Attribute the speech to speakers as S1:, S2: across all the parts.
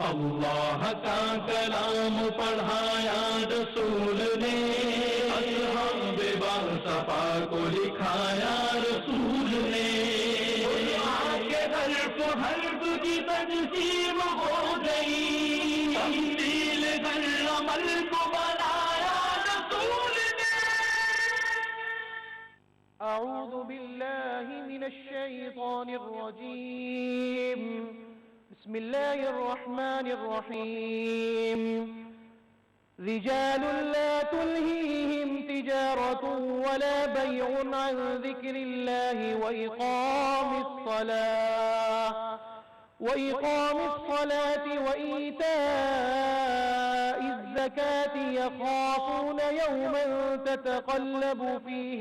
S1: اللہ کا کلام پڑھایا رسول نے، اصحاب باصفا کو لکھایا رسول نے، قرآن کے حرف کی تنظیم ہو گئی، تبدیل کر عمل کو بنایا رسول نے۔
S2: اعوذ باللہ من الشیطان الرجیم، بسم اللہ الرحمن الرحیم۔ رجال لا تلہیہم تجارۃ ولا بیع عن ذکر اللہ وإقام الصلاة وإيتاء الزكاة يخافون يوما تتقلب فيه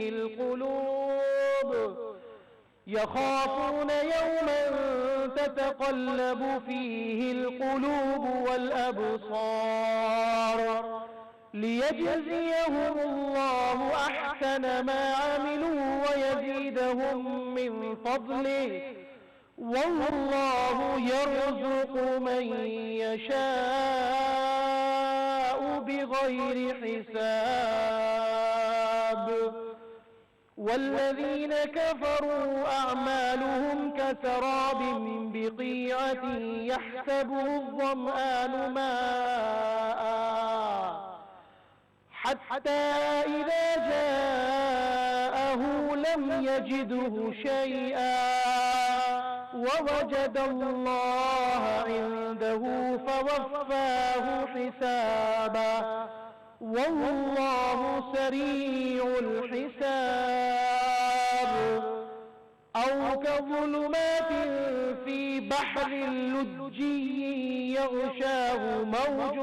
S2: القلوب والأبصار ليجزيهم الله أحسن ما عملوا ويزيدهم من فضله والله يرزق من يشاء بغير حساب۔ والذين كفروا أعمالهم كسراب بقيعة يحسبه الظمآن ماء حتى إذا جاءه لم يجده شيئا ووجد الله عنده فوفاه حسابه والله سريع الحساب۔ أو كظلمات في بحر لجي يغشاه موج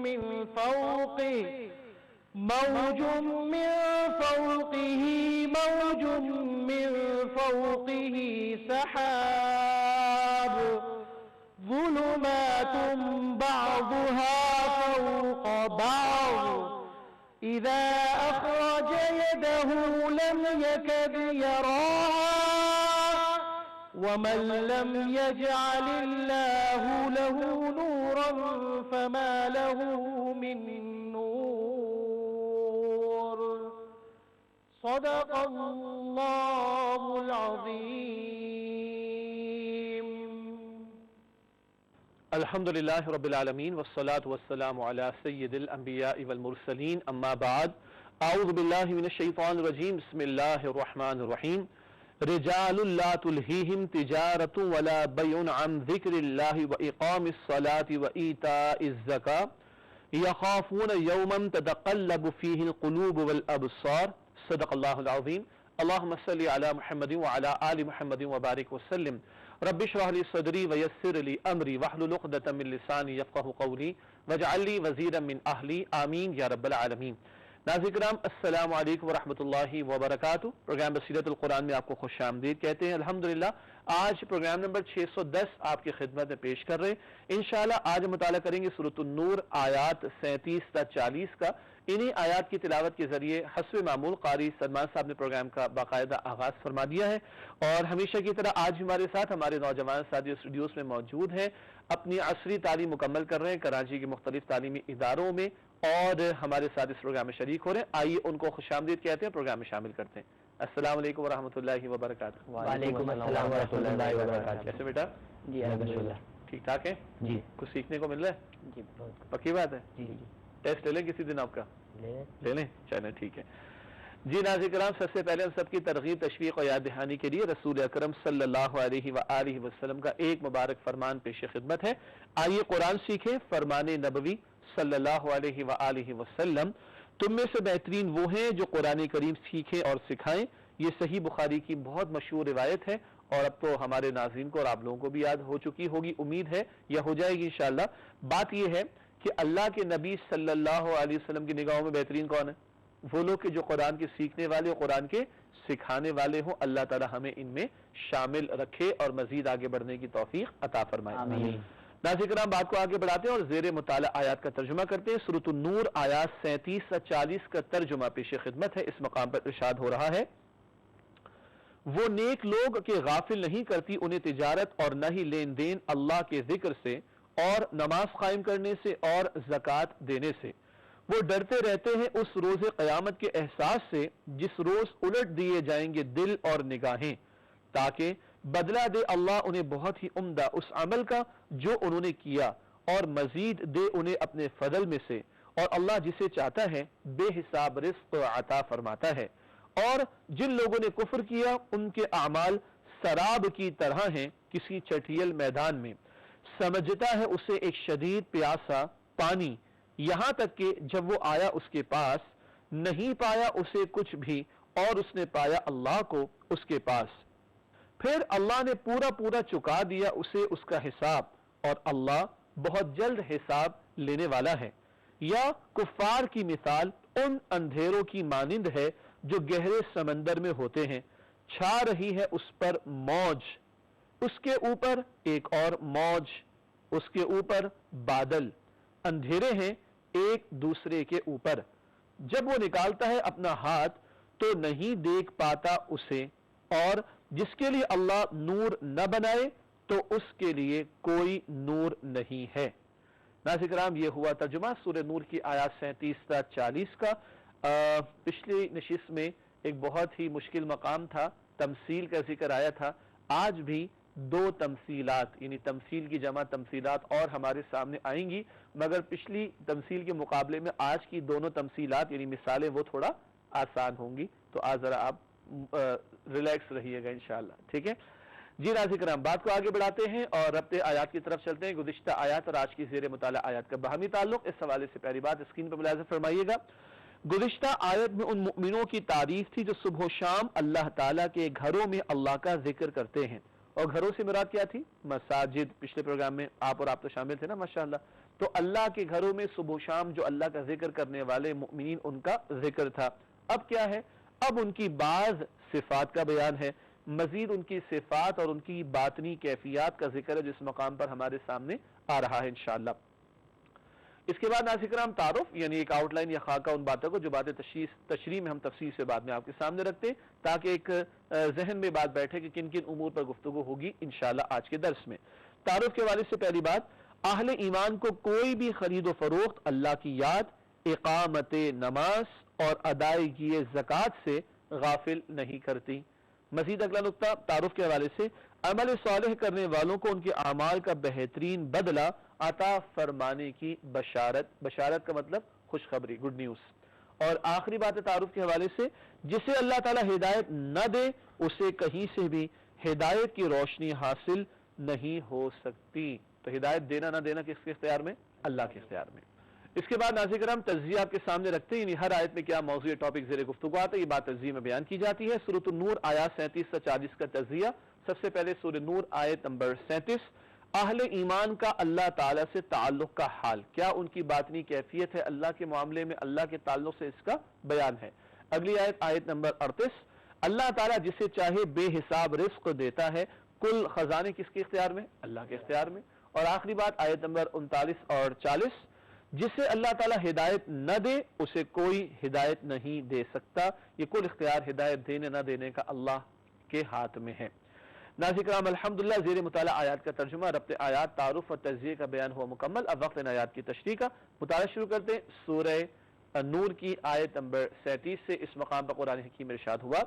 S2: من فوقه موج من فوقه سحاب ظلمات بعضها فوق بعض إذا أخرج يده لم يكد يراها ومن لم يجعل الله له نورا فما له من نور۔ صدق اللہ العظیم۔
S3: الحمدللہ رب العالمین والصلاة والسلام علی سید الانبیاء والمرسلین، اما بعد، اعوذ باللہ من الشیطان الرجیم، بسم اللہ الرحمن الرحیم۔ رجال لا تلہیہم تجارۃ ولا بیع عن ذکر اللہ واقام الصلاة وایتاء الزکاۃ یخافون یوما تتقلب فیہ القلوب والابصار۔ صدق اللہ العظیم۔ اللہم صلی علی محمد وعلی آل محمد وبارک وسلم۔ رب اشرح لی صدری ویسر لی امری واحلل عقدۃ من لسانی یفقہوا قولی واجعل لی وزیرا من اہلی، آمین یا رب العالمین۔ ناظرین کرام، السلام علیکم ورحمۃ اللہ وبرکاتہ۔ پروگرام بصیرت القرآن میں آپ کو خوش آمدید کہتے ہیں۔ الحمدللہ آج پروگرام نمبر 610 آپ کی خدمت میں پیش کر رہے ہیں۔ انشاءاللہ آج ہم مطالعہ کریں گے سورۃ النور آیات 37 تا 40 کا۔ انہی آیات کی تلاوت کے ذریعے حسب معمول قاری سلمان صاحب نے پروگرام کا باقاعدہ آغاز فرما دیا ہے، اور ہمیشہ کی طرح آج ہمارے ساتھ ہمارے نوجوان ساتھی اسٹوڈیوز میں موجود ہیں، اپنی عصری تعلیم مکمل کر رہے ہیں کراچی کے مختلف تعلیمی اداروں میں، اور ہمارے ساتھ اس پروگرام میں شریک ہو رہے ہیں۔ آئیے ان کو خوش آمدید کہتے ہیں، پروگرام میں شامل کرتے ہیں۔ السلام علیکم ورحمۃ اللہ وبرکاتہ۔
S4: وعلیکم السلام ورحمۃ اللہ وبرکاتہ۔
S3: کیسے بیٹا؟
S4: جی الحمدللہ
S3: ٹھیک ٹھاک ہیں؟
S4: جی
S3: کچھ سیکھنے کو مل رہا ہے؟
S4: جی بہت
S3: پکی بات ہے؟
S4: جی جی
S3: ٹیسٹ لے لیں کسی دن آپ کا؟
S4: لے
S3: لیں، چلیں ٹھیک ہے جی۔ ناظرین کرام، سب سے پہلے ہم سب کی ترغیب، تشویق اور یاد دہانی کے لیے رسول اکرم صلی اللہ علیہ وآلہ وسلم کا ایک مبارک فرمان پیش خدمت ہے۔ آئیے قرآن سیکھیں۔ فرمان نبوی صلی اللہ علیہ وآلہ وسلم: تم میں سے بہترین وہ ہیں جو قرآن کریم سیکھیں اور سکھائیں۔ یہ صحیح بخاری کی بہت مشہور روایت ہے، اور اب تو ہمارے ناظرین کو اور آپ لوگوں کو بھی یاد ہو چکی ہوگی، امید ہے یا ہو جائے گی انشاءاللہ۔ بات یہ ہے کہ اللہ کے نبی صلی اللہ علیہ وسلم کی نگاہوں میں بہترین کون ہے؟ وہ لوگ کہ جو قرآن کے سیکھنے والے اور قرآن کے سکھانے والے ہوں۔ اللہ تعالی ہمیں ان میں شامل رکھے اور مزید آگے بڑھنے کی توفیق عطا فرمائے، آمین۔ ناظرین کرام، بات کو آگے بڑھاتے ہیں اور زیر مطالعہ آیات کا ترجمہ کرتے ہیں۔ سورۃ النور آیات 37 سے 40 کا ترجمہ پیش خدمت ہے۔ اس مقام پر ارشاد ہو رہا ہے: وہ نیک لوگ کہ غافل نہیں کرتی انہیں تجارت اور نہ ہی لین دین اللہ کے ذکر سے، اور نماز قائم کرنے سے اور زکوٰۃ دینے سے۔ وہ ڈرتے رہتے ہیں اس روز قیامت کے احساس سے جس روز الٹ دیے جائیں گے دل اور نگاہیں، تاکہ بدلہ دے اللہ انہیں بہت ہی عمدہ اس عمل کا جو انہوں نے کیا، اور مزید دے انہیں اپنے فضل میں سے، اور اللہ جسے چاہتا ہے بے حساب رزق عطا فرماتا ہے۔ اور جن لوگوں نے کفر کیا ان کے اعمال سراب کی طرح ہیں کسی چٹیل میدان میں، سمجھتا ہے اسے ایک شدید پیاسا پانی، یہاں تک کہ جب وہ آیا اس کے پاس نہیں پایا اسے کچھ بھی، اور اس نے پایا اللہ کو اس کے پاس۔ پھر اللہ نے پورا چکا دیا اسے اس کا حساب، اور اللہ بہت جلد حساب لینے والا ہے۔ یا کفار کی مثال ان اندھیروں کی مانند ہے جو گہرے سمندر میں ہوتے ہیں، چھا رہی ہے اس پر موج، اس کے اوپر ایک اور موج، اس کے اوپر بادل، اندھیرے ہیں ایک دوسرے کے اوپر۔ جب وہ نکالتا ہے اپنا ہاتھ تو نہیں دیکھ پاتا اسے، اور جس کے لیے اللہ نور نہ بنائے تو اس کے لیے کوئی نور نہیں ہے۔ ناظرین کرام، یہ ہوا ترجمہ سورہ نور کی آیات 37 تا 40 کا۔ پچھلی نشست میں ایک بہت ہی مشکل مقام تھا، تمثیل کا ذکر آیا تھا۔ آج بھی دو تمثیلات، یعنی تمثیل کی جمع تمثیلات اور ہمارے سامنے آئیں گی، مگر پچھلی تمثیل کے مقابلے میں آج کی دونوں تمثیلات یعنی مثالیں وہ تھوڑا آسان ہوں گی، تو آج ذرا آپ ریلیکس رہیے گا انشاءاللہ، ٹھیک ہے جی۔ ناظرین کرام، بات کو آگے بڑھاتے ہیں اور ربط آیات کی طرف چلتے ہیں۔ گزشتہ آیات اور آج کی زیر مطالعہ آیات کا باہمی تعلق، اس حوالے سے پہلی بات اسکرین پر ملاحظہ فرمائیے گا۔ گزشتہ آیت میں ان مؤمنوں کی تعریف تھی جو صبح و شام اللہ تعالیٰ کے گھروں میں اللہ کا ذکر کرتے ہیں، اور گھروں سے مراد کیا تھی؟ مساجد۔ پچھلے پروگرام میں آپ تو شامل تھے نا ماشاءاللہ۔ تو اللہ کے گھروں میں صبح و شام جو اللہ کا ذکر کرنے والے مؤمنین ان کا ذکر تھا۔ اب کیا ہے؟ اب ان کی بعض صفات کا بیان ہے، مزید ان کی صفات اور ان کی باطنی کیفیات کا ذکر ہے جس مقام پر ہمارے سامنے آ رہا ہے انشاءاللہ۔ اس کے بعد ناظرین کرام تعارف، یعنی ایک آؤٹ لائن یا خاکہ ان باتوں کو جو باتیں تشریح میں ہم تفصیل سے بعد میں آپ کے سامنے رکھتے ہیں، تاکہ ایک ذہن میں بات بیٹھے کہ کن کن امور پر گفتگو ہوگی انشاءاللہ آج کے درس میں۔ تعارف کے حوالے سے پہلی بات، اہل ایمان کو کوئی بھی خرید و فروخت اللہ کی یاد، اقامت نماز اور ادائیگی زکوٰۃ سے غافل نہیں کرتی۔ مزید اگلا نقطہ تعارف کے حوالے سے، عمل صالح کرنے والوں کو ان کے اعمال کا بہترین بدلہ عطا فرمانے کی بشارت۔ بشارت کا مطلب خوشخبری، گڈ نیوز۔ اور آخری بات تعارف کے حوالے سے، جسے اللہ تعالیٰ ہدایت نہ دے اسے کہیں سے بھی ہدایت کی روشنی حاصل نہیں ہو سکتی۔ تو ہدایت دینا نہ دینا کس کے اختیار میں؟ اللہ کے اختیار میں۔ اس کے بعد ناظرین کرام تجزیہ آپ کے سامنے رکھتے ہیں، یعنی ہر آیت میں کیا موضوع ٹاپک زیر گفتگو آتا ہے، یہ بات تجزیہ میں بیان کی جاتی ہے۔ سورۃ النور آیات 37 سے 40 کا تجزیہ۔ سب سے پہلے سورۃ نور آیت نمبر 37، اہل ایمان کا اللہ تعالیٰ سے تعلق کا حال، کیا ان کی باطنی کیفیت ہے اللہ کے معاملے میں، اللہ کے تعلق سے اس کا بیان ہے۔ اگلی آیت آیت نمبر 38، اللہ تعالیٰ جسے چاہے بے حساب رزق دیتا ہے، کل خزانے کس کے اختیار میں؟ اللہ کے اختیار میں۔ اور آخری بات آیت نمبر 39 اور 40، جسے اللہ تعالیٰ ہدایت نہ دے اسے کوئی ہدایت نہیں دے سکتا، یہ کل اختیار ہدایت دینے نہ دینے کا اللہ کے ہاتھ میں ہے۔ ناظرین کرام الحمدللہ زیر مطالعہ آیات کا ترجمہ، ربط آیات، تعارف اور تجزیے کا بیان ہوا مکمل۔ اب وقت ان آیات کی تشریح کا مطالعہ شروع کرتے ہیں۔ سورہ نور کی آیت نمبر 37 سے اس مقام پر قرآن حکیم ارشاد ہوا،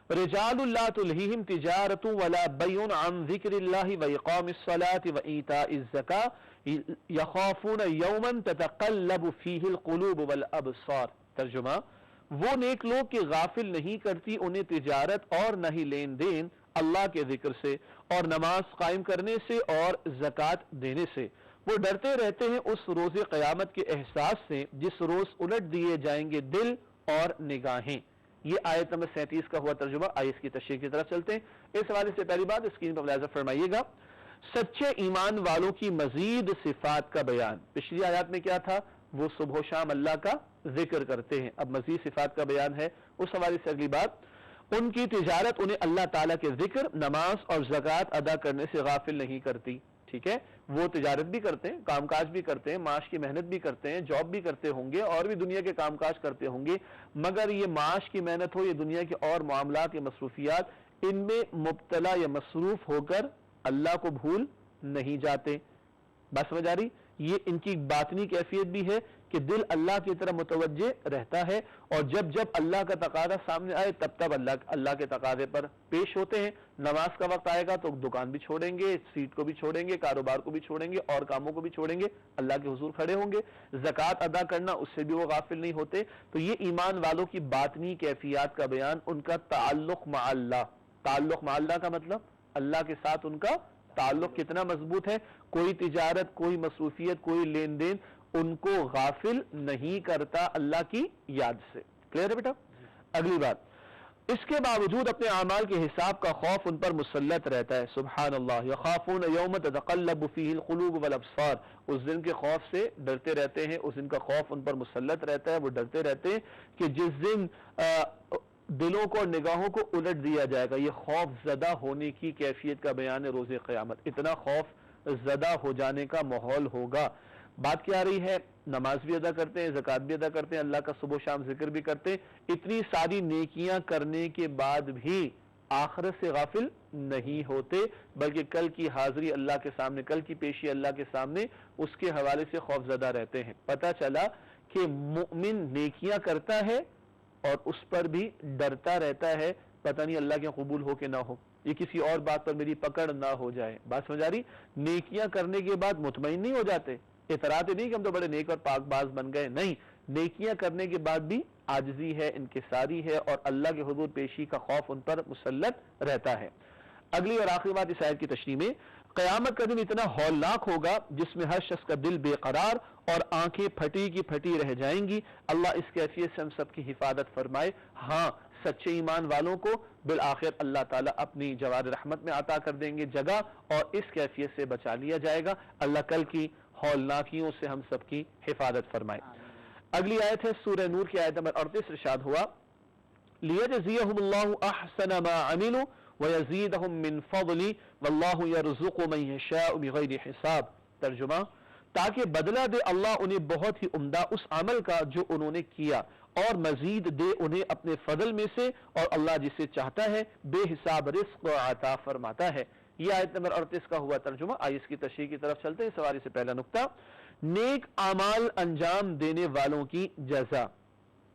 S3: رجال لا تلہیہم تجارت ولا بیع عن ذکر اللہ واقام الصلاۃ وایتاء الزکاۃ یخافون یوما تتقلب فیہ القلوب والابصار۔ ترجمہ، وہ نیک لوگ کہ غافل نہیں کرتی انہیں تجارت اور نہ ہی لین دین اللہ کے ذکر سے اور نماز قائم کرنے سے اور زکوٰۃ دینے سے، وہ ڈرتے رہتے ہیں اس روز قیامت کے احساس سے جس روز الٹ دیے جائیں گے دل اور نگاہیں۔ یہ آیت نمبر 37 کا ہوا ترجمہ۔ آئیے اس کی تشریح کی طرف چلتے ہیں۔ اس حوالے سے پہلی بات اسکرین پر ملاحظہ فرمائیے گا، سچے ایمان والوں کی مزید صفات کا بیان۔ پچھلی آیات میں کیا تھا؟ وہ صبح و شام اللہ کا ذکر کرتے ہیں، اب مزید صفات کا بیان ہے۔ اس حوالے سے اگلی بات، ان کی تجارت انہیں اللہ تعالیٰ کے ذکر، نماز اور زکوٰۃ ادا کرنے سے غافل نہیں کرتی۔ ٹھیک ہے، وہ تجارت بھی کرتے ہیں، کام کاج بھی کرتے ہیں، معاش کی محنت بھی کرتے ہیں، جاب بھی کرتے ہوں گے اور بھی دنیا کے کام کاج کرتے ہوں گے، مگر یہ معاش کی محنت ہو، یہ دنیا کے اور معاملات یا مصروفیات، ان میں مبتلا یا مصروف ہو کر اللہ کو بھول نہیں جاتے۔ بات سمجھ آ رہی؟ یہ ان کی باطنی کیفیت بھی ہے کہ دل اللہ کی طرف متوجہ رہتا ہے، اور جب جب اللہ کا تقاضا سامنے آئے تب تب اللہ کے تقاضے پر پیش ہوتے ہیں۔ نماز کا وقت آئے گا تو دکان بھی چھوڑیں گے، سیٹ کو بھی چھوڑیں گے، کاروبار کو بھی چھوڑیں گے، اور کاموں کو بھی چھوڑیں گے، اللہ کے حضور کھڑے ہوں گے۔ زکوٰۃ ادا کرنا، اس سے بھی وہ غافل نہیں ہوتے۔ تو یہ ایمان والوں کی باطنی کیفیات کا بیان، ان کا تعلق مع اللہ۔ تعلق مع اللہ کا مطلب اللہ کے ساتھ ان کا تعلق کتنا مضبوط ہے۔ کوئی تجارت، کوئی مصروفیت، کوئی لین دین ان کو غافل نہیں کرتا اللہ کی یاد سے۔ کلیئر ہے بیٹا؟ اگلی بات، اس کے باوجود اپنے اعمال کے حساب کا خوف ان پر مسلط رہتا ہے۔ سبحان اللہ، یخافون یوم تتقلب فیہ القلوب والابصار، اس دن کے خوف سے ڈرتے رہتے ہیں، اس دن کا خوف ان پر مسلط رہتا ہے، وہ ڈرتے رہتے ہیں کہ جس دن دلوں کو اور نگاہوں کو الٹ دیا جائے گا۔ یہ خوف زدہ ہونے کی کیفیت کا بیان ہے روز قیامت، اتنا خوف زدہ ہو جانے کا ماحول ہوگا۔ بات کیا آ رہی ہے؟ نماز بھی ادا کرتے ہیں، زکوٰۃ بھی ادا کرتے ہیں، اللہ کا صبح و شام ذکر بھی کرتے ہیں، اتنی ساری نیکیاں کرنے کے بعد بھی آخرت سے غافل نہیں ہوتے، بلکہ کل کی حاضری اللہ کے سامنے، کل کی پیشی اللہ کے سامنے، اس کے حوالے سے خوف زدہ رہتے ہیں۔ پتہ چلا کہ مومن نیکیاں کرتا ہے اور اس پر بھی ڈرتا رہتا ہے، پتہ نہیں اللہ کے قبول ہو کہ نہ ہو، یہ کسی اور بات پر میری پکڑ نہ ہو جائے۔ بات سمجھ آ رہی؟ نیکیاں کرنے کے بعد مطمئن نہیں ہو جاتے، اعتراض نہیں کہ ہم تو بڑے نیک اور پاک باز بن گئے، نہیں، نیکیاں کرنے کے بعد بھی عاجزی ہے، انکساری ہے، اور اللہ کے حضور پیشی کا خوف ان پر مسلط رہتا ہے۔ اگلی اور آخری بات اس آیت کی تشریح میں، قیامت کا دن اتنا ہولناک ہوگا جس میں ہر شخص کا دل بے قرار اور آنکھیں پھٹی کی پھٹی رہ جائیں گی۔ اللہ اس کیفیت سے ہم سب کی حفاظت فرمائے۔ ہاں، سچے ایمان والوں کو بالآخر اللہ تعالیٰ اپنی جوار رحمت میں عطا کر دیں گے جگہ، اور اس کیفیت سے بچا لیا جائے گا۔ اللہ کل کی ہولناکیوں سے ہم سب کی حفاظت فرمائے۔ اگلی آیت ہے سورہ نور کی آیت نمبر 38، ارشاد ہوا لِيَجْزِيَهُمُ اللَّهُ أَحْسَنَ مَا عَمِلُوا وَيَزِيدَهُم مِّن فَضْلِهِ وَاللَّهُ يَرْزُقُ مَن يَشَاءُ بِغَيْرِ حِسَاب۔ ترجمہ، تاکہ بدلہ دے اللہ انہیں بہت ہی عمدہ اس عمل کا جو انہوں نے کیا، اور مزید دے انہیں اپنے فضل میں سے، اور اللہ جسے چاہتا ہے بے حساب رزق عطا فرماتا ہے۔ یہ آیت نمبر 38 کا ہوا ترجمہ۔ آئیے اس کی تشریح کی طرف چلتے ہیں۔ اس حوالے سے پہلا نقطہ، نیک اعمال انجام دینے والوں کی جزا،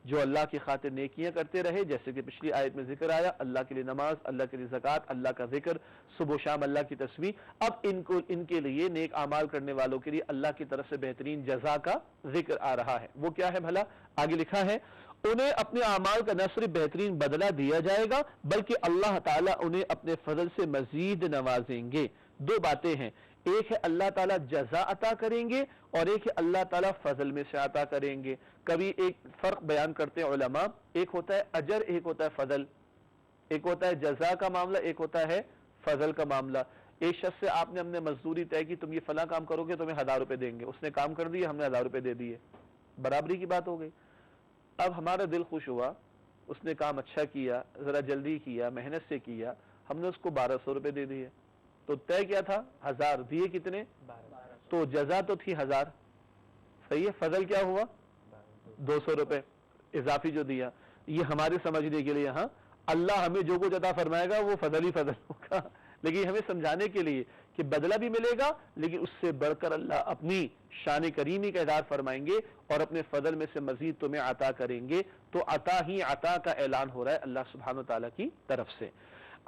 S3: جو اللہ کی خاطر نیکیاں کرتے رہے، جیسے کہ پچھلی آیت میں ذکر آیا، اللہ کے لیے نماز، اللہ کے لیے زکوٰۃ، اللہ کا ذکر، صبح و شام اللہ کی تسبیح۔ اب ان کے لیے، نیک اعمال کرنے والوں کے لیے اللہ کی طرف سے بہترین جزا کا ذکر آ رہا ہے۔ وہ کیا ہے بھلا؟ آگے لکھا ہے، انہیں اپنے اعمال کا نہ صرف بہترین بدلہ دیا جائے گا بلکہ اللہ تعالیٰ انہیں اپنے فضل سے مزید نوازیں گے۔ دو باتیں ہیں، ایک ہے اللہ تعالیٰ جزا عطا کریں گے، اور ایک ہے اللہ تعالیٰ فضل میں سے عطا کریں گے۔ کبھی ایک فرق بیان کرتے ہیں علماء، ایک ہوتا ہے اجر، ایک ہوتا ہے فضل، ایک ہوتا ہے جزا کا معاملہ، ایک ہوتا ہے فضل کا معاملہ۔ ایک شخص سے آپ نے ہم نے مزدوری طے کی، تم یہ فلاں کام کرو گے تمہیں 1000 روپے دیں گے، اس نے کام کر دیا، ہم نے 1000 روپے دے دیے، برابری کی بات ہو گئی۔ اب ہمارا دل خوش ہوا، اس نے کام اچھا کیا، ذرا جلدی کیا، محنت سے کیا، ہم نے اس کو 1200 روپے دے دیے، تو طے کیا تھا 1000، دیے کتنے؟ تو جزا تو تھی 1000، صحیح ہے، فضل کیا ہوا؟ 200 روپے اضافی جو دیا۔ یہ ہمارے سمجھنے کے لیے، ہاں اللہ ہمیں جو کچھ عطا فرمائے گا وہ فضل ہی فضل ہوگا، لیکن ہمیں سمجھانے کے لیے کہ بدلہ بھی ملے گا، لیکن اس سے بڑھ کر اللہ اپنی شان کریمی کا اظہار فرمائیں گے اور اپنے فضل میں سے مزید تمہیں عطا کریں گے۔ تو عطا ہی عطا کا اعلان ہو رہا ہے اللہ سبحانہ وتعالیٰ کی طرف سے۔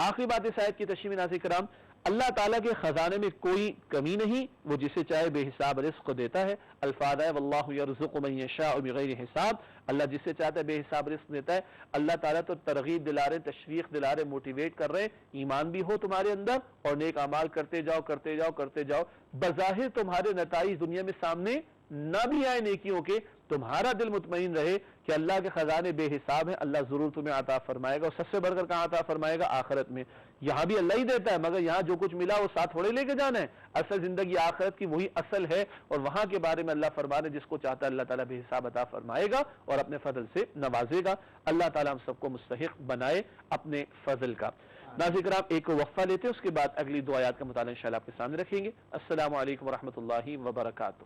S3: آخری بات اس آیت کی تشریح میں ناظرین کرام، اللہ تعالیٰ کے خزانے میں کوئی کمی نہیں، وہ جسے چاہے بے حساب رزق دیتا ہے۔ الفاظ ہے واللہ یرزق من یشاء بغیر حساب، اللہ جسے چاہتا ہے بے حساب رزق دیتا ہے۔ اللہ تعالیٰ تو ترغیب دلا رہے، تشویق دلا رہے، موٹیویٹ کر رہے ہیں، ایمان بھی ہو تمہارے اندر اور نیک اعمال کرتے جاؤ کرتے جاؤ کرتے جاؤ۔ بظاہر تمہارے نتائج دنیا میں سامنے نہ بھی آئے نیکیوں کے، تمہارا دل مطمئن رہے کہ اللہ کے خزانے بے حساب ہیں، اللہ ضرور تمہیں عطا فرمائے گا، اور سب سے بڑھ کر کہاں عطا فرمائے گا؟ آخرت میں۔ یہاں بھی اللہ ہی دیتا ہے، مگر یہاں جو کچھ ملا وہ ساتھ تھوڑے لے کے جانا ہے، اصل زندگی آخرت کی وہی اصل ہے، اور وہاں کے بارے میں اللہ فرمانے جس کو چاہتا ہے اللہ تعالیٰ بے حساب عطا فرمائے گا اور اپنے فضل سے نوازے گا۔ اللہ تعالیٰ ہم سب کو مستحق بنائے اپنے فضل کا۔ ناظرین کرام، ایک وقفہ لیتے ہیں، اس کے بعد اگلی دو آیات کا مطالعہ انشاءاللہ آپ کے سامنے رکھیں گے۔ السلام علیکم ورحمۃ اللہ وبرکاتہ۔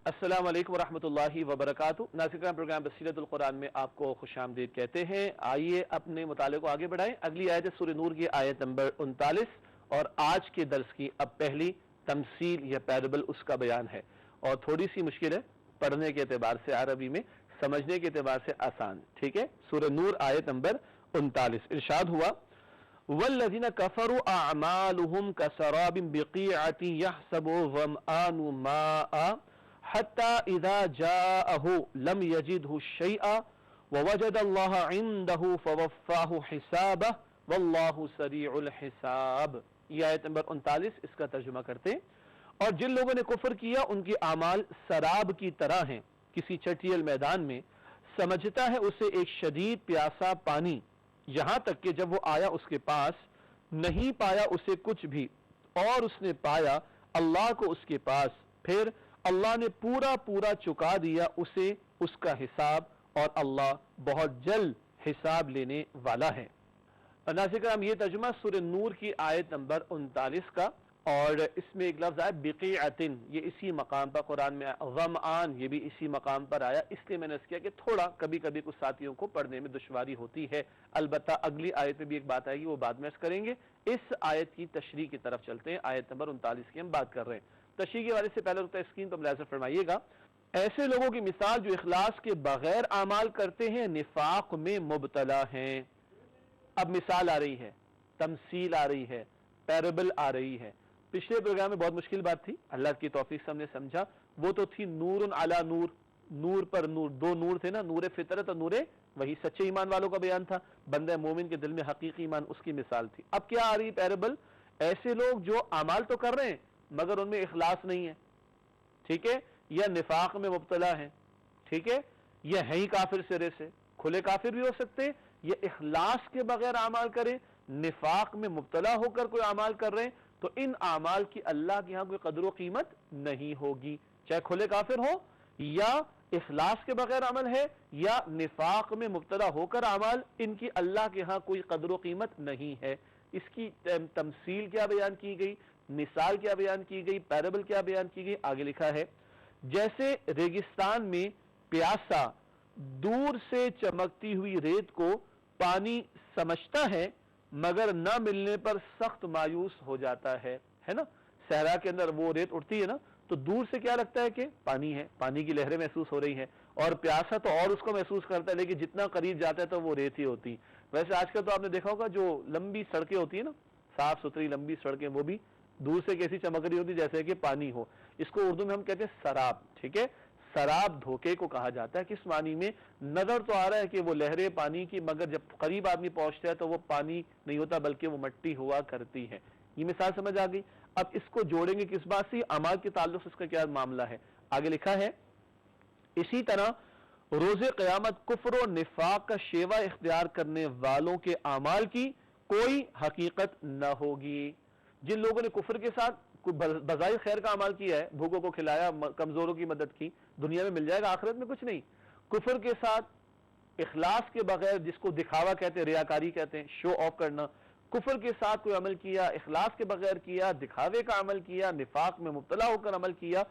S3: السلام علیکم ورحمۃ اللہ وبرکاتہ۔ ناظرین کرام، پروگرام بصیرت القرآن میں آپ کو خوش آمدید کہتے ہیں۔ آئیے اپنے مطالعے کو آگے بڑھائیں۔ اگلی آیت ہے سورہ نور کی آیت نمبر 39، اور آج کے درس کی اب پہلی تمثیل یا پیربل اس کا بیان ہے، اور تھوڑی سی مشکل ہے پڑھنے کے اعتبار سے، عربی میں سمجھنے کے اعتبار سے آسان. ٹھیک ہے، سورہ نور آیت نمبر 39. ارشاد ہوا والذین کفروا اعمالهم کسراب بقیعۃ یحسبه الظمآن ماء حتی اذا جاءه لم یجده شیئا ووجد اللہ عنده فوفاه حسابه واللہ سریع الحساب. یہ آیت نمبر 39 اس کا ترجمہ کرتے ہیں. اور جن لوگوں نے کفر کیا ان کے اعمال سراب کی طرح ہیں کسی چٹیل میدان میں، سمجھتا ہے اسے ایک شدید پیاسا پانی، یہاں تک کہ جب وہ آیا اس کے پاس نہیں پایا اسے کچھ بھی، اور اس نے پایا اللہ کو اس کے پاس، پھر اللہ نے پورا پورا چکا دیا اسے اس کا حساب، اور اللہ بہت جلد حساب لینے والا ہے. ناظرین کرام، یہ ترجمہ سورہ نور کی آیت نمبر 39 کا، اور اس میں ایک لفظ آیا بقیعتن، یہ اسی مقام پر قرآن میں آیا. ظمآن یہ بھی اسی مقام پر آیا. اس لیے میں نے اس کیا کہ تھوڑا کبھی کبھی کچھ ساتھیوں کو پڑھنے میں دشواری ہوتی ہے. البتہ اگلی آیت میں بھی ایک بات آئے گی، وہ بعد میں کریں گے. اس آیت کی تشریح کی طرف چلتے ہیں. آیت نمبر 39 کی ہم بات کر رہے ہیں. تشریح کے حوالے سے پہلے رکتا اسکرین پر ملاحظہ فرمائیے گا. ایسے لوگوں کی مثال جو اخلاص کے بغیر اعمال کرتے ہیں، نفاق میں مبتلا ہیں. اب مثال آ رہی ہے، تمثیل آ رہی ہے، پیربل آ رہی ہے. پچھلے پروگرام میں بہت مشکل بات تھی، اللہ کی توفیق سے ہم نے سمجھا. وہ تو تھی نور علی نور، نور پر نور. دو نور تھے نا، نور فطرت اور نور وہی سچے ایمان والوں کا بیان تھا. بندہ مومن کے دل میں حقیقی ایمان، اس کی مثال تھی. اب کیا آ رہی پیربل؟ ایسے لوگ جو اعمال تو کر رہے ہیں مگر ان میں اخلاص نہیں ہے، ٹھیک ہے، یا نفاق میں مبتلا ہیں، ٹھیک ہے، یا ہیں ہی کافر سرے سے، کھلے کافر بھی ہو سکتے ہیں، یا اخلاص کے بغیر اعمال کریں، نفاق میں مبتلا ہو کر کوئی اعمال کر رہے ہیں، تو ان اعمال کی اللہ کے ہاں کوئی قدر و قیمت نہیں ہوگی. چاہے کھلے کافر ہو، یا اخلاص کے بغیر عمل ہے، یا نفاق میں مبتلا ہو کر اعمال، ان کی اللہ کے ہاں کوئی قدر و قیمت نہیں ہے. اس کی تمثیل کیا بیان کی گئی، مثال کیا بیان کی گئی، پیربل کیا بیان کی گئی؟ آگے لکھا ہے جیسے ریگستان میں پیاسا دور سے چمکتی ہوئی ریت کو پانی سمجھتا ہے مگر نہ ملنے پر سخت مایوس ہو جاتا ہے نا. صحرا کے اندر وہ ریت اٹھتی ہے نا، تو دور سے کیا لگتا ہے کہ پانی ہے، پانی کی لہریں محسوس ہو رہی ہیں، اور پیاسا تو اور اس کو محسوس کرتا ہے، لیکن جتنا قریب جاتا ہے تو وہ ریت ہی ہوتی. ویسے آج کل تو آپ نے دیکھا ہوگا جو لمبی سڑکیں ہوتی ہیں نا، صاف ستھری لمبی سڑکیں، وہ بھی دور سے کیسی چمک رہی ہوتی جیسے کہ پانی ہو. اس کو اردو میں ہم کہتے ہیں سراب. ٹھیک ہے، سراب دھوکے کو کہا جاتا ہے. کس معنی میں؟ نظر تو آ رہا ہے کہ وہ لہریں پانی کی، مگر جب قریب آدمی پہنچتا ہے تو وہ پانی نہیں ہوتا بلکہ وہ مٹی ہوا کرتی ہے. یہ مثال سمجھ آ گئی. اب اس کو جوڑیں گے کس بات سے؟ اعمال کے تعلق سے اس کا کیا معاملہ ہے. آگے لکھا ہے اسی طرح روز قیامت کفر و نفاق کا شیوا اختیار کرنے والوں کے اعمال کی کوئی حقیقت نہ ہوگی. جن لوگوں نے کفر کے ساتھ بظاہر خیر کا عمل کیا ہے، بھوکوں کو کھلایا، کمزوروں کی مدد کی، دنیا میں مل جائے گا، آخرت میں کچھ نہیں. کفر کے ساتھ اخلاص کے بغیر، جس کو دکھاوا کہتے ہیں، ریاکاری کہتے ہیں، شو آف کرنا، کفر کے ساتھ کوئی عمل کیا، اخلاص کے بغیر کیا، دکھاوے کا عمل کیا، نفاق میں مبتلا ہو کر عمل کیا،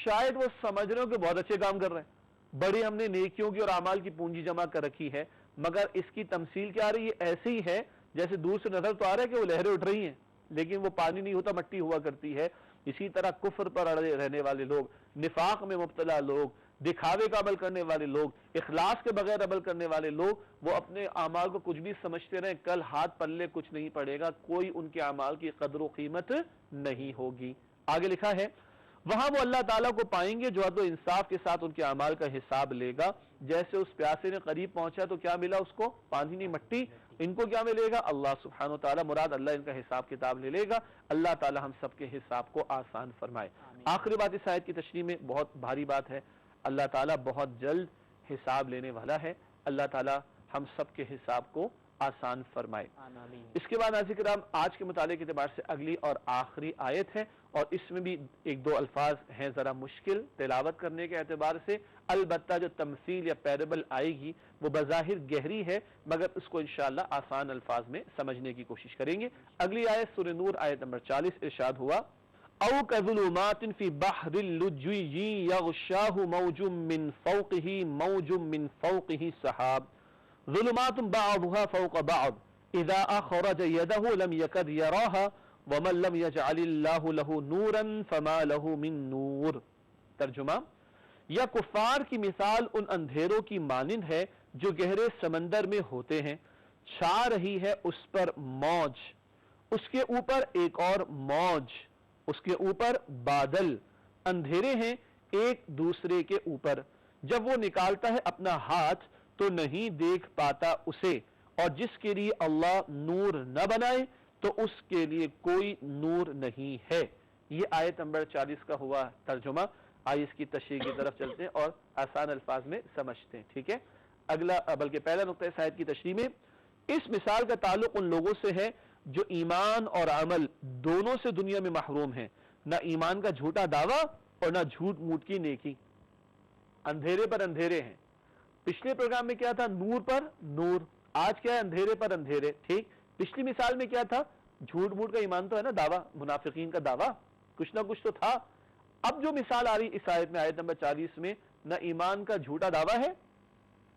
S3: شاید وہ سمجھ رہے ہو کہ بہت اچھے کام کر رہے ہیں، بڑی ہم نے نیکیوں کی اور اعمال کی پونجی جمع کر رکھی ہے، مگر اس کی تمثیل کیا آ رہی ہے؟ ایسے ہی ہے جیسے دور سے نظر تو آ رہا ہے کہ وہ لہریں اٹھ رہی ہیں لیکن وہ پانی نہیں ہوتا، مٹی ہوا کرتی ہے. اسی طرح کفر پر اڑے رہنے والے لوگ، نفاق میں مبتلا لوگ، دکھاوے کا عمل کرنے والے لوگ، اخلاص کے بغیر عمل کرنے والے لوگ، وہ اپنے اعمال کو کچھ بھی سمجھتے رہیں، کل ہاتھ پلے کچھ نہیں پڑے گا، کوئی ان کے اعمال کی قدر و قیمت نہیں ہوگی. آگے لکھا ہے وہاں وہ اللہ تعالیٰ کو پائیں گے جو عدل و انصاف کے ساتھ ان کے اعمال کا حساب لے گا. جیسے اس پیاسے نے قریب پہنچا تو کیا ملا اس کو؟ پانی نہیں، مٹی. ان کو کیا ملے گا؟ اللہ سبحانہ و تعالیٰ، مراد اللہ ان کا حساب کتاب لے گا. اللہ تعالیٰ ہم سب کے حساب کو آسان فرمائے. آخری بات اس آیت کی تشریح میں بہت بھاری بات ہے، اللہ تعالیٰ بہت جلد حساب لینے والا ہے. اللہ تعالیٰ ہم سب کے حساب کو آسان فرمائے. اس کے بعد ناظرین کرام آج کے مطالعے کے اعتبار سے اگلی اور آخری آیت ہے، اور اس میں بھی ایک دو الفاظ ہیں ذرا مشکل تلاوت کرنے کے اعتبار سے. البتہ جو تمثیل یا پیربل آئے گی وہ بظاہر گہری ہے، مگر اس کو انشاءاللہ آسان الفاظ میں سمجھنے کی کوشش کریں گے. اگلی آیت سورہ نور آیت نمبر 40 ارشاد ہوا او كظلمات في بحر اللجي يغشاه موج من فوقه موج من فوقه سحاب ظلمات بعضها فوق بعض اذا اخرج يده لم يكد يراها وَمَن لَّمْ يَجْعَلِ اللَّهُ لَهُ نُورًا فَمَا لَهُ مِن نُور۔ ترجمہ، یا کفار کی مثال ان اندھیروں کی مانند ہے جو گہرے سمندر میں ہوتے ہیں، چھا رہی ہے اس پر موج، اس کے اوپر ایک اور موج، اس کے اوپر بادل، اندھیرے ہیں ایک دوسرے کے اوپر، جب وہ نکالتا ہے اپنا ہاتھ تو نہیں دیکھ پاتا اسے، اور جس کے لیے اللہ نور نہ بنائے تو اس کے لیے کوئی نور نہیں ہے۔ یہ آیت نمبر 40 کا ہوا ترجمہ۔ آئیے اس کی تشریح کی طرف چلتے ہیں اور آسان الفاظ میں سمجھتے ہیں، ٹھیک ہے؟ اگلا بلکہ پہلا نقطہ اس آیت کی تشریح میں، اس مثال کا تعلق ان لوگوں سے ہے جو ایمان اور عمل دونوں سے دنیا میں محروم ہیں، نہ ایمان کا جھوٹا دعویٰ اور نہ جھوٹ موٹ کی نیکی۔ اندھیرے پر اندھیرے ہیں۔ پچھلے پروگرام میں کیا تھا؟ نور پر نور۔ آج کیا ہے؟ اندھیرے پر اندھیرے، ٹھیک؟ پچھلی مثال میں کیا تھا؟ جھوٹ موٹ کا ایمان تو ہے نا، دعویٰ، منافقین کا دعویٰ، کچھ نہ کچھ تو تھا۔ اب جو مثال آ رہی اس آیت میں، آیت نمبر 40 میں، نہ ایمان کا جھوٹا دعویٰ ہے،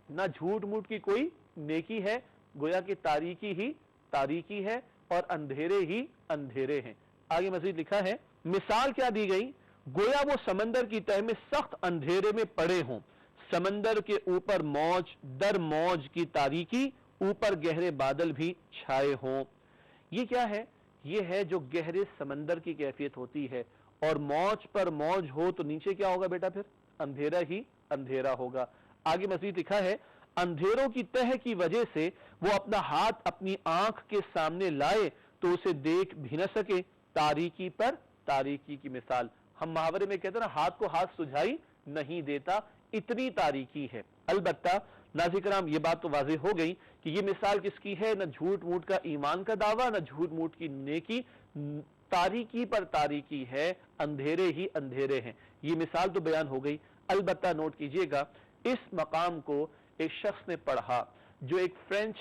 S3: نہ جھوٹ موٹ کی کوئی نیکی ہے، گویا کہ تاریکی ہی تاریکی ہے اور اندھیرے ہی اندھیرے ہیں۔ آگے مزید لکھا ہے، مثال کیا دی گئی؟ گویا وہ سمندر کی تہ میں سخت اندھیرے میں پڑے ہوں، سمندر کے اوپر موج در موج کی تاریکی، اوپر گہرے بادل بھی چھائے ہوں۔ یہ کیا ہے؟ یہ ہے جو گہرے سمندر کی کیفیت ہوتی ہے، اور موج پر موج ہو تو نیچے کیا ہوگا بیٹا؟ پھر اندھیرا ہی اندھیرا ہوگا۔ آگے مزید لکھا ہے، اندھیروں کی تہ کی وجہ سے وہ اپنا ہاتھ اپنی آنکھ کے سامنے لائے تو اسے دیکھ بھی نہ سکے، تاریکی پر تاریکی کی مثال۔ ہم محاورے میں کہتے ہیں نا، ہاتھ کو ہاتھ سجھائی نہیں دیتا، اتنی تاریکی ہے۔ البتہ ناظرین کرام، یہ بات تو واضح ہو گئی کہ یہ مثال کس کی ہے؟ نہ جھوٹ موٹ کا ایمان کا دعویٰ، نہ جھوٹ موٹ کی نیکی، تاریکی پر تاریکی ہے، اندھیرے ہی اندھیرے ہیں۔ یہ مثال تو بیان ہو گئی۔ البتہ نوٹ کیجئے گا، اس مقام کو ایک شخص نے پڑھا جو ایک فرینچ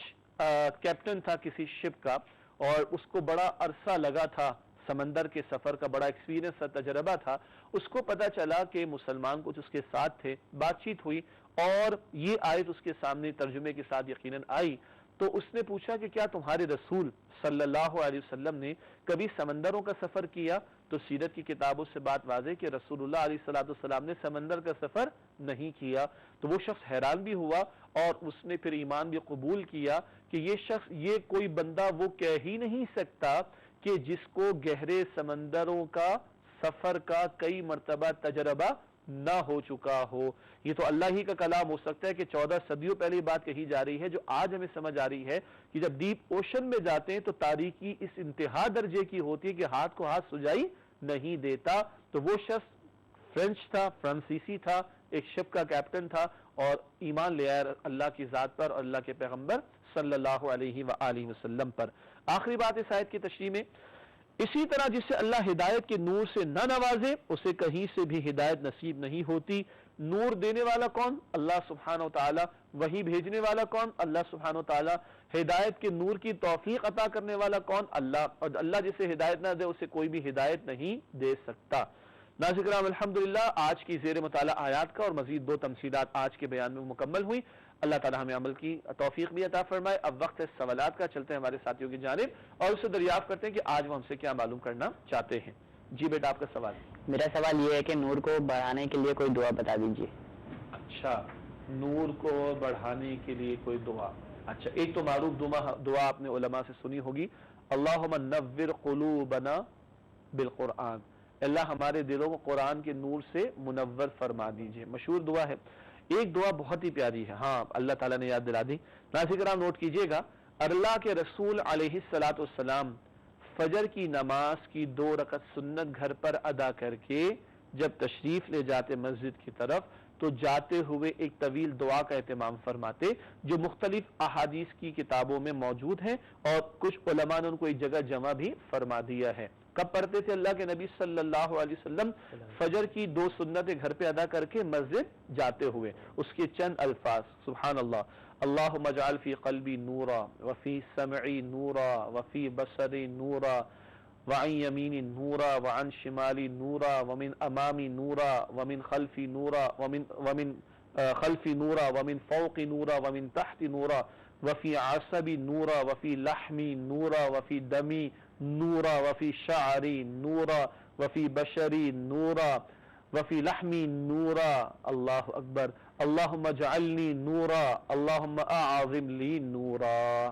S3: کیپٹن تھا کسی شپ کا، اور اس کو بڑا عرصہ لگا تھا، سمندر کے سفر کا بڑا ایکسپیرینس تھا، تجربہ تھا۔ اس کو پتا چلا کہ مسلمان کچھ اس کے ساتھ تھے، بات چیت ہوئی اور یہ آیت اس کے سامنے ترجمے کے ساتھ یقیناً آئی، تو اس نے پوچھا کہ کیا تمہارے رسول صلی اللہ علیہ وسلم نے کبھی سمندروں کا سفر کیا؟ تو سیرت کی کتابوں سے بات واضح کہ رسول اللہ علیہ السلام نے سمندر کا سفر نہیں کیا۔ تو وہ شخص حیران بھی ہوا اور اس نے پھر ایمان بھی قبول کیا کہ یہ شخص، یہ کوئی بندہ وہ کہہ ہی نہیں سکتا کہ جس کو گہرے سمندروں کا سفر کا کئی مرتبہ تجربہ نہ ہو چکا ہو۔ یہ تو اللہ ہی کا کلام ہو سکتا ہے کہ 14 صدیوں پہلے یہ بات کہی جا رہی ہے، جو آج ہمیں سمجھ آ رہی ہے کہ جب ڈیپ اوشن میں جاتے ہیں تو تاریکی اس انتہا درجے کی ہوتی ہے کہ ہاتھ کو ہاتھ سجائی نہیں دیتا۔ تو وہ شخص فرینچ تھا، فرانسیسی تھا، ایک شپ کا کیپٹن تھا، اور ایمان لے آیا اللہ کی ذات پر اور اللہ کے پیغمبر صلی اللہ علیہ وآلہ وسلم پر۔ آخری بات اس آیت کی تشریح میں، اسی طرح جس سے اللہ ہدایت کے نور سے نہ نوازے، اسے کہیں سے بھی ہدایت نصیب نہیں ہوتی۔ نور دینے والا کون؟ اللہ سبحانہ و تعالی۔ وحی بھیجنے والا کون؟ اللہ سبحانہ و تعالی۔ ہدایت کے نور کی توفیق عطا کرنے والا کون؟ اللہ۔ اور اللہ جسے ہدایت نہ دے اسے کوئی بھی ہدایت نہیں دے سکتا۔ ناظرین کرام، الحمدللہ آج کی زیر مطالعہ آیات کا اور مزید 2 تمثیلات آج کے بیان میں مکمل ہوئی۔ اللہ تعالی ہمیں عمل کی توفیق بھی عطا فرمائے۔ اب وقت ہے سوالات کا، چلتے ہیں ہمارے ساتھیوں کی جانب اور اسے دریافت کرتے ہیں کہ آج وہ ہم سے کیا معلوم کرنا چاہتے ہیں۔ جی بیٹا، آپ کا سوال۔
S4: میرا سوال یہ ہے کہ نور کو بڑھانے کے لیے کوئی دعا بتا دیجیے۔
S3: اچھا، نور کو بڑھانے کے لیے کوئی دعا۔ اچھا، ایک تو معروف دعا آپ نے علماء سے سنی ہوگی، اللہم نور قلوبنا بالقرآن، اللہ ہمارے دلوں کو قرآن کے نور سے منور فرما دیجئے، مشہور دعا ہے۔ ایک دعا بہت ہی پیاری ہے، ہاں اللہ تعالیٰ نے یاد دلا دی۔ ناظرین کرام نوٹ کیجئے گا، اللہ کے رسول علیہ السلام فجر کی نماز کی 2 رکعت سنت گھر پر ادا کر کے جب تشریف لے جاتے مسجد کی طرف تو جاتے ہوئے ایک طویل دعا کا اہتمام فرماتے، جو مختلف احادیث کی کتابوں میں موجود ہیں اور کچھ علماء نے ان کو ایک جگہ جمع بھی فرما دیا ہے۔ کب پڑھتے تھے اللہ کے نبی صلی اللہ علیہ وسلم؟ فجر کی 2 سنتیں گھر پہ ادا کر کے مسجد جاتے ہوئے۔ اس کے چند الفاظ، سبحان اللہ، اللہم اجعل فی قلبی نورا وفی سمعی نورا وفی بصری نورا وعن یمینی نورا وعن شمالی نورا ومن امامی نورا ومن خلفی نورا ومن خلفی نورا ومن فوق نورا ومن تحت نورا وفی عصبی نورا وفی لحمی نورا وفی دمی نورا وفی شعری نورا وفی بشری نورا وفی لحمی نورا. اللہ اکبر. اللہم اجعلنی نورا اللہم اعظم لی نورا.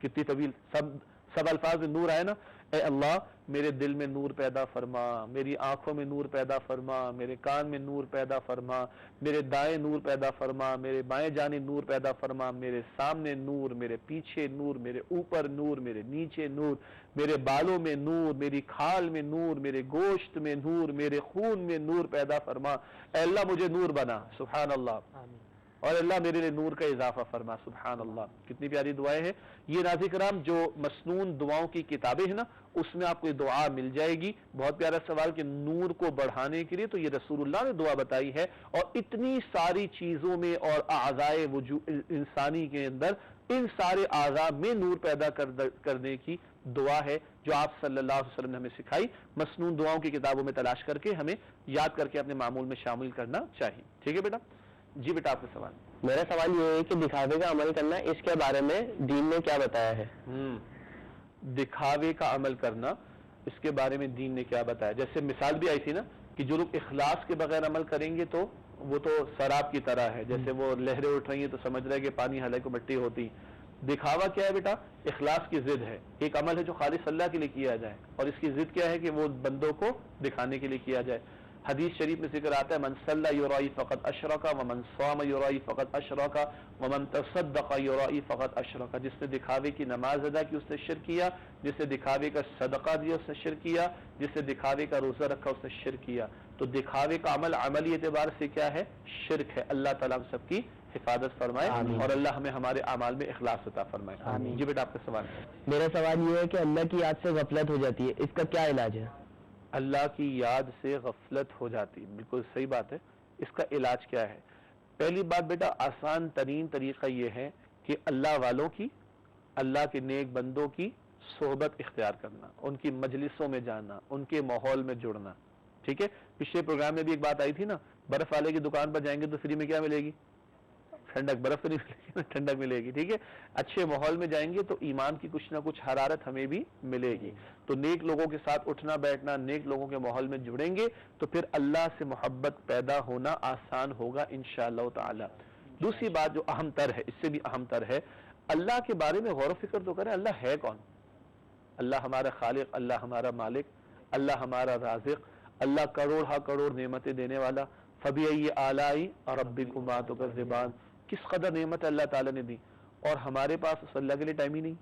S3: کتنی طویل سب الفاظ میں نور آئے نا. اے اللہ میرے دل میں نور پیدا فرما, میری آنکھوں میں نور پیدا فرما, میرے کان میں نور پیدا فرما, میرے دائیں نور پیدا فرما, میرے بائیں جانب نور پیدا فرما, میرے سامنے نور, میرے پیچھے نور, میرے اوپر نور, میرے نیچے نور, میرے بالوں میں نور, میری کھال میں نور, میرے گوشت میں نور, میرے خون میں نور پیدا فرما. اے اللہ مجھے نور بنا. سبحان اللہ. اور اللہ میرے لیے نور کا اضافہ فرما. سبحان اللہ. کتنی پیاری دعائیں ہیں. یہ ناظرین کرام جو مسنون دعاؤں کی کتابیں ہیں نا, اس میں آپ کو یہ دعا مل جائے گی. بہت پیارا سوال کہ نور کو بڑھانے کے لیے تو یہ رسول اللہ نے دعا بتائی ہے, اور اتنی ساری چیزوں میں اور اعضائے وجود انسانی کے اندر ان سارے اعضاء میں نور پیدا کرنے کی دعا ہے جو آپ صلی اللہ علیہ وسلم نے ہمیں سکھائی. مسنون دعاؤں کی کتابوں میں تلاش کر کے ہمیں یاد کر کے اپنے معمول میں شامل کرنا چاہیے. ٹھیک ہے بیٹا. جی بیٹا آپ کا سوال.
S4: میرا سوال یہ ہے کہ دکھاوے کا عمل کرنا, اس کے بارے میں دین نے کیا بتایا ہے؟
S3: دکھاوے کا عمل کرنا, اس کے بارے میں دین نے کیا بتایا. جیسے مثال بھی آئی تھی نا کہ جو لوگ اخلاص کے بغیر عمل کریں گے تو وہ تو سراب کی طرح ہے. جیسے وہ لہریں اٹھ رہی ہیں تو سمجھ رہے کہ پانی حلقے کو مٹی ہوتی. دکھاوا کیا ہے بیٹا؟ اخلاص کی ضد ہے. ایک عمل ہے جو خالص اللہ کے لیے کیا جائے, اور اس کی ضد کیا ہے کہ وہ بندوں کو دکھانے کے لیے کیا جائے. حدیث شریف میں ذکر آتا ہے من صلی یرائی فقط اشرک ومن صام یرائی فقط اشرک ومن تصدق یرائی فقط اشرک. جس نے دکھاوے کی نماز ادا کی اس نے شرک کیا, جس نے دکھاوے کا صدقہ دیا اس نے شرک کیا, جس نے دکھاوے کا روزہ رکھا اس نے شرک کیا. تو دکھاوے کا عمل عملی اعتبار سے کیا ہے؟ شرک ہے. اللہ تعالیٰ ہم سب کی حفاظت فرمائے اور اللہ ہمیں ہمارے اعمال میں اخلاص عطا فرمائے. جی بیٹا آپ کا سوال.
S4: میرا سوال یہ ہے کہ اللہ کی یاد سے غفلت ہو جاتی ہے, اس کا کیا علاج ہے؟
S3: اللہ کی یاد سے غفلت ہو جاتی, بالکل صحیح بات ہے. اس کا علاج کیا ہے؟ پہلی بات بیٹا, آسان ترین طریقہ یہ ہے کہ اللہ والوں کی, اللہ کے نیک بندوں کی صحبت اختیار کرنا, ان کی مجلسوں میں جانا, ان کے ماحول میں جڑنا. ٹھیک ہے. پچھلے پروگرام میں بھی ایک بات آئی تھی نا, برف والے کی دکان پر جائیں گے تو فری میں کیا ملے گی؟ ٹھنڈک. برف تو نہیں ملے گی, ٹھنڈک ملے گی. ٹھیک ہے. اچھے ماحول میں جائیں گے تو ایمان کی کچھ نہ کچھ حرارت ہمیں بھی ملے گی. تو نیک لوگوں کے ساتھ اٹھنا بیٹھنا, نیک لوگوں کے ماحول میں جڑیں گے تو پھر اللہ سے محبت پیدا ہونا آسان ہوگا انشاءاللہ تعالی. دوسری بات جو اہم تر ہے, اس سے بھی اہم تر ہے, اللہ کے بارے میں غور و فکر تو کریں. اللہ ہے کون؟ اللہ ہمارا خالق, اللہ ہمارا مالک, اللہ ہمارا رازق, اللہ کروڑ ہا کروڑ نعمتیں دینے والا. فبأي آلاء ربكما تكذبان. کس قدر نعمت اللہ تعالیٰ نے دی, اور ہمارے پاس اللہ کے لیے ٹائم ہی نہیں.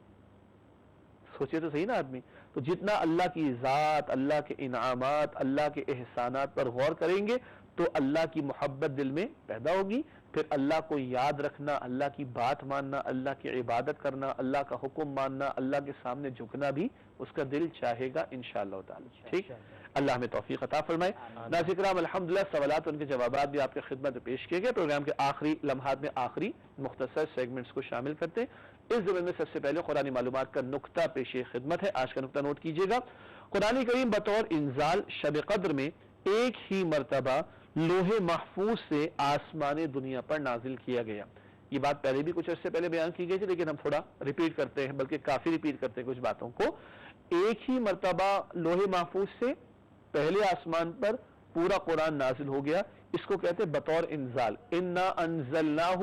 S3: سوچے تو صحیح نا آدمی. تو جتنا اللہ کی ذات, اللہ کے انعامات, اللہ کے احسانات پر غور کریں گے تو اللہ کی محبت دل میں پیدا ہوگی. پھر اللہ کو یاد رکھنا, اللہ کی بات ماننا, اللہ کی عبادت کرنا, اللہ کا حکم ماننا, اللہ کے سامنے جھکنا بھی اس کا دل چاہے گا انشاءاللہ تعالی. ٹھیک. اللہ ہمیں توفیق عطا فرمائے. ناظرین کرام الحمدللہ سوالات ان کے جوابات بھی آپ کے خدمت میں پیش کیے گئے. پروگرام کے آخری لمحات میں آخری مختصر سیگمنٹس کو شامل کرتے ہیں. اس زمین میں سب سے پہلے قرآنی معلومات کا نقطہ پیش خدمت ہے. آج کا نقطہ نوٹ کیجیے گا. قرآن کریم بطور انزال شب قدر میں ایک ہی مرتبہ لوح محفوظ سے آسمان دنیا پر نازل کیا گیا. یہ بات پہلے بھی کچھ عرصے پہلے بیان کی گئی تھی, لیکن ہم تھوڑا ریپیٹ کرتے ہیں, بلکہ کافی ریپیٹ کرتے ہیں کچھ باتوں کو. ایک ہی مرتبہ لوح محفوظ سے پہلے آسمان پر پورا قرآن نازل ہو گیا. اس کو کہتے ہیں بطور انزال. انا انزلناہ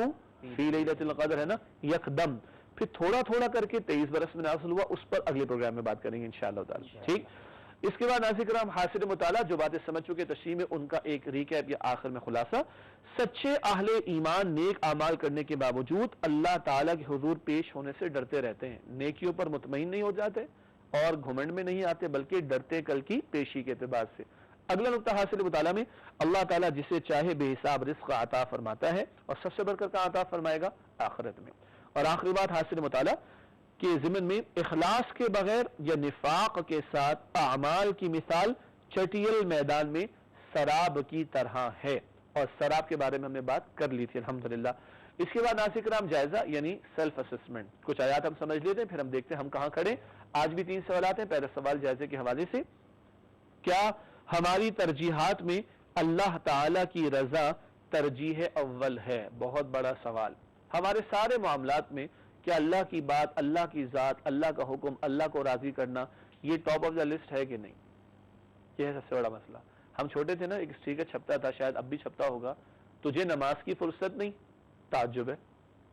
S3: فی لیلۃ القدر, ہے نا, یکدم. پھر تھوڑا تھوڑا کر کے 23 برس میں نازل ہوا. اس پر اگلے پروگرام میں بات کریں گے انشاءاللہ تعالی. ٹھیک. اس کے بعد ناظرین کرام حاصل مطالعہ, جو باتیں سمجھ چکے تشریح میں, ان کا ایک ریکیپ یا آخر میں خلاصہ. سچے اہل ایمان نیک اعمال کرنے کے باوجود اللہ تعالیٰ کے حضور پیش ہونے سے ڈرتے رہتے ہیں. نیکیوں پر مطمئن نہیں ہو جاتے اور گھمنڈ میں نہیں آتے, بلکہ ڈرتے کل کی پیشی کے اعتبار سے. اگلا نقطہ حاصل مطالعہ میں, اللہ تعالیٰ جسے چاہے بے حساب رزق عطا فرماتا ہے, اور سب سے بڑھ کر کہاں عطا فرمائے گا؟ آخرت میں. اور آخری بات حاصل مطالعہ کے ضمن میں, اخلاص کے بغیر یا نفاق کے ساتھ اعمال کی مثال چٹیل میدان میں سراب کی طرح ہے. اور سراب کے بارے میں ہم نے بات کر لی تھی الحمدللہ. اس کے بعد ناظرین کرام جائزہ یعنی سیلف اسسمنٹ. کچھ آیات ہم سمجھ لیتے ہیں, پھر ہم دیکھتے ہیں ہم کہاں کھڑے. آج بھی 3 سوالات ہیں. پہلا سوال جائزے کے حوالے سے, کیا ہماری ترجیحات میں اللہ تعالی کی رضا ترجیح اول ہے؟ بہت بڑا سوال. ہمارے سارے معاملات میں کیا اللہ کی بات, اللہ کی ذات, اللہ کا حکم, اللہ کو راضی کرنا, یہ ٹاپ آف دا لسٹ ہے کہ نہیں؟ یہ ہے سب سے بڑا مسئلہ. ہم چھوٹے تھے نا، ایک اسٹیکر چھپتا تھا، شاید اب بھی چھپتا ہوگا، تجھے نماز کی فرصت نہیں، تعجب ہے.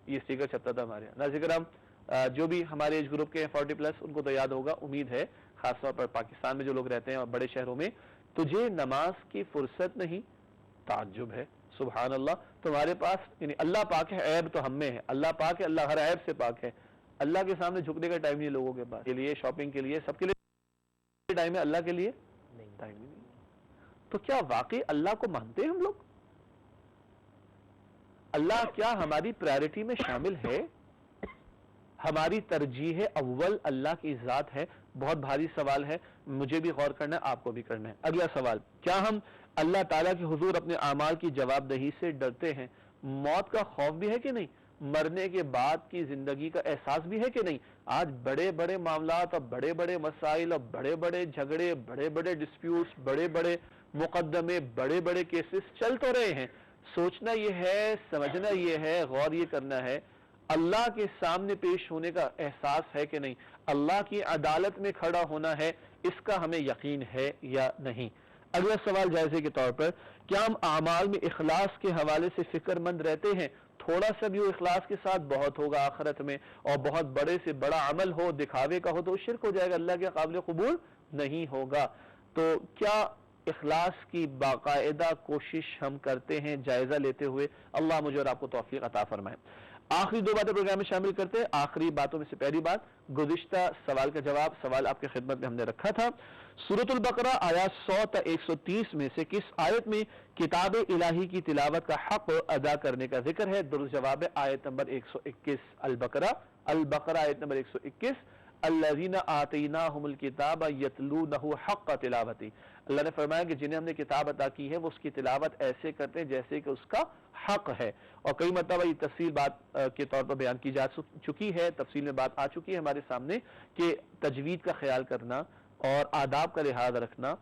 S3: یہ اسٹیکر چھپتا تھا ہمارے یہاں. ناظرین کرام، جو بھی ہمارے ایج گروپ کے 40+ ان کو تو یاد ہوگا، امید ہے، خاص طور پر پاکستان میں جو لوگ رہتے ہیں اور بڑے شہروں میں. تجھے نماز کی فرصت نہیں، تعجب ہے. سبحان اللہ. تمہارے پاس یعنی اللہ پاک ہے، عیب تو ہم میں ہے. اللہ پاک ہے، اللہ ہر عیب سے پاک ہے. اللہ کے سامنے جھکنے کا ٹائم نہیں لوگوں کے پاس. کے لیے شاپنگ کے لیے سب کے لیے ٹائم ہے، اللہ کے لیے ٹائم نہیں. تو کیا واقعی اللہ کو مانتے ہیں ہم لوگ؟ اللہ کیا ہماری پرائرٹی میں شامل ہے؟ ہماری ترجیح اول اللہ کی ذات ہے؟ بہت بھاری سوال ہے، مجھے بھی غور کرنا ہے، آپ کو بھی کرنا ہے. اگلا سوال، کیا ہم اللہ تعالیٰ کے حضور اپنے اعمال کی جواب دہی سے ڈرتے ہیں؟ موت کا خوف بھی ہے کہ نہیں؟ مرنے کے بعد کی زندگی کا احساس بھی ہے کہ نہیں؟ آج بڑے بڑے معاملات اور بڑے بڑے مسائل اور بڑے بڑے جھگڑے، بڑے بڑے ڈسپیوٹس، بڑے بڑے مقدمے، بڑے بڑے کیسز چل تو رہے ہیں. سوچنا یہ ہے، سمجھنا یہ ہے، غور یہ کرنا ہے، اللہ کے سامنے پیش ہونے کا احساس ہے کہ نہیں؟ اللہ کی عدالت میں کھڑا ہونا ہے، اس کا ہمیں یقین ہے یا نہیں؟ اگلا سوال جائزے کے طور پر، کیا ہم اعمال میں اخلاص کے حوالے سے فکر مند رہتے ہیں؟ تھوڑا سا بھی وہ اخلاص کے ساتھ بہت ہوگا آخرت میں، اور بہت بڑے سے بڑا عمل ہو، دکھاوے کا ہو، تو شرک ہو جائے گا، اللہ کے قابل قبول نہیں ہوگا. تو کیا اخلاص کی باقاعدہ کوشش ہم کرتے ہیں جائزہ لیتے ہوئے؟ اللہ مجھے اور آپ کو توفیق عطا فرمائے. آخری 2 باتیں پروگرام میں شامل کرتے ہیں. آخری باتوں میں سے پہلی بات، گزشتہ سوال کا جواب، سوال آپ کی خدمت میں ہم نے رکھا تھا. سورۃ البقرہ آیات 100 تا 130 میں سے کس آیت میں کتاب الہی کی تلاوت کا حق ادا کرنے کا ذکر ہے؟ درست جواب ہے آیت نمبر 121. البقرہ آیت نمبر 121. الذین آتیناہم الکتاب یتلونہ حق تلاوتی. اللہ نے فرمایا کہ جنہیں ہم نے کتاب عطا کی ہے وہ اس کی تلاوت ایسے کرتے ہیں جیسے کہ اس کا حق ہے. اور کئی مرتبہ یہ تفصیل بات کے طور پر بیان کی جا چکی ہے، تفصیل میں بات آ چکی ہے ہمارے سامنے کہ تجوید کا خیال کرنا اور آداب کا لحاظ رکھنا،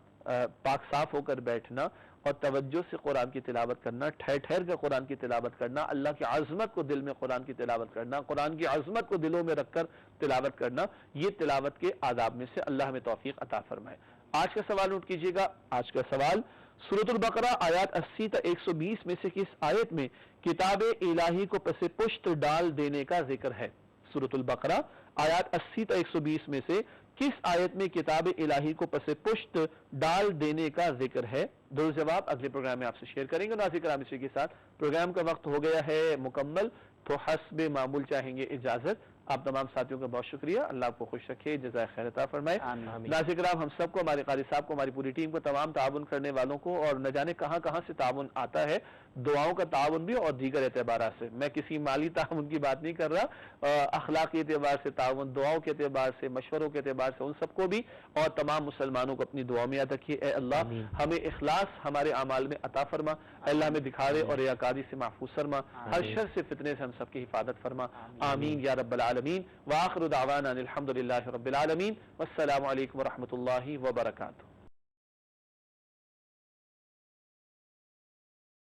S3: پاک صاف ہو کر بیٹھنا اور توجہ سے قرآن کی تلاوت کرنا، ٹھہر ٹھہر کر قرآن کی تلاوت کرنا، اللہ کی عظمت کو دل میں قرآن کی تلاوت کرنا، قرآن کی عظمت کو دلوں میں رکھ کر تلاوت کرنا، یہ تلاوت کے آداب میں سے. اللہ ہمیں توفیق عطا فرمائے. آج کا سوال نوٹ کیجیے گا. آج کا سوال، سورۃ البقرہ آیات 80 تا 120 میں سے کس آیت میں کتاب الہی کو پس پشت ڈال دینے کا ذکر ہے؟ سورۃ البقرہ آیات 80 تا 120 میں سے کس آیت میں کتاب الہی کو پس پشت ڈال دینے کا ذکر ہے؟ درست جواب اگلے پروگرام میں آپ سے شیئر کریں گے. ناظرین کرام، اسی کے ساتھ پروگرام کا وقت ہو گیا ہے مکمل، تو حسب معمول چاہیں گے اجازت. آپ تمام ساتھیوں کا بہت شکریہ. اللہ آپ کو خوش رکھے، جزائے خیر عطا فرمائے. ناظرین کرام، ہم سب کو، ہمارے قاری صاحب کو، ہماری پوری ٹیم کو، تمام تعاون کرنے والوں کو، اور نہ جانے کہاں کہاں سے تعاون آتا ہے، دعاؤں کا تعاون بھی اور دیگر اعتبارات سے. میں کسی مالی تعاون کی بات نہیں کر رہا، اخلاقی اعتبار سے تعاون، دعاؤں کے اعتبار سے، مشوروں کے اعتبار سے، ان سب کو بھی اور تمام مسلمانوں کو اپنی دعاؤں میں یاد رکھیے. اے اللہ ہمیں اخلاص ہمارے اعمال میں عطا فرما. اے اللہ ہمیں دکھاوے اور ریاکاری سے محفوظ فرما. ہر شر سے، فتنے سے ہم سب کی حفاظت فرما. آمین یا رب العالمین. وآخر دعوانا الحمد للہ رب العالمین. والسلام علیکم ورحمۃ اللہ وبرکاتہ.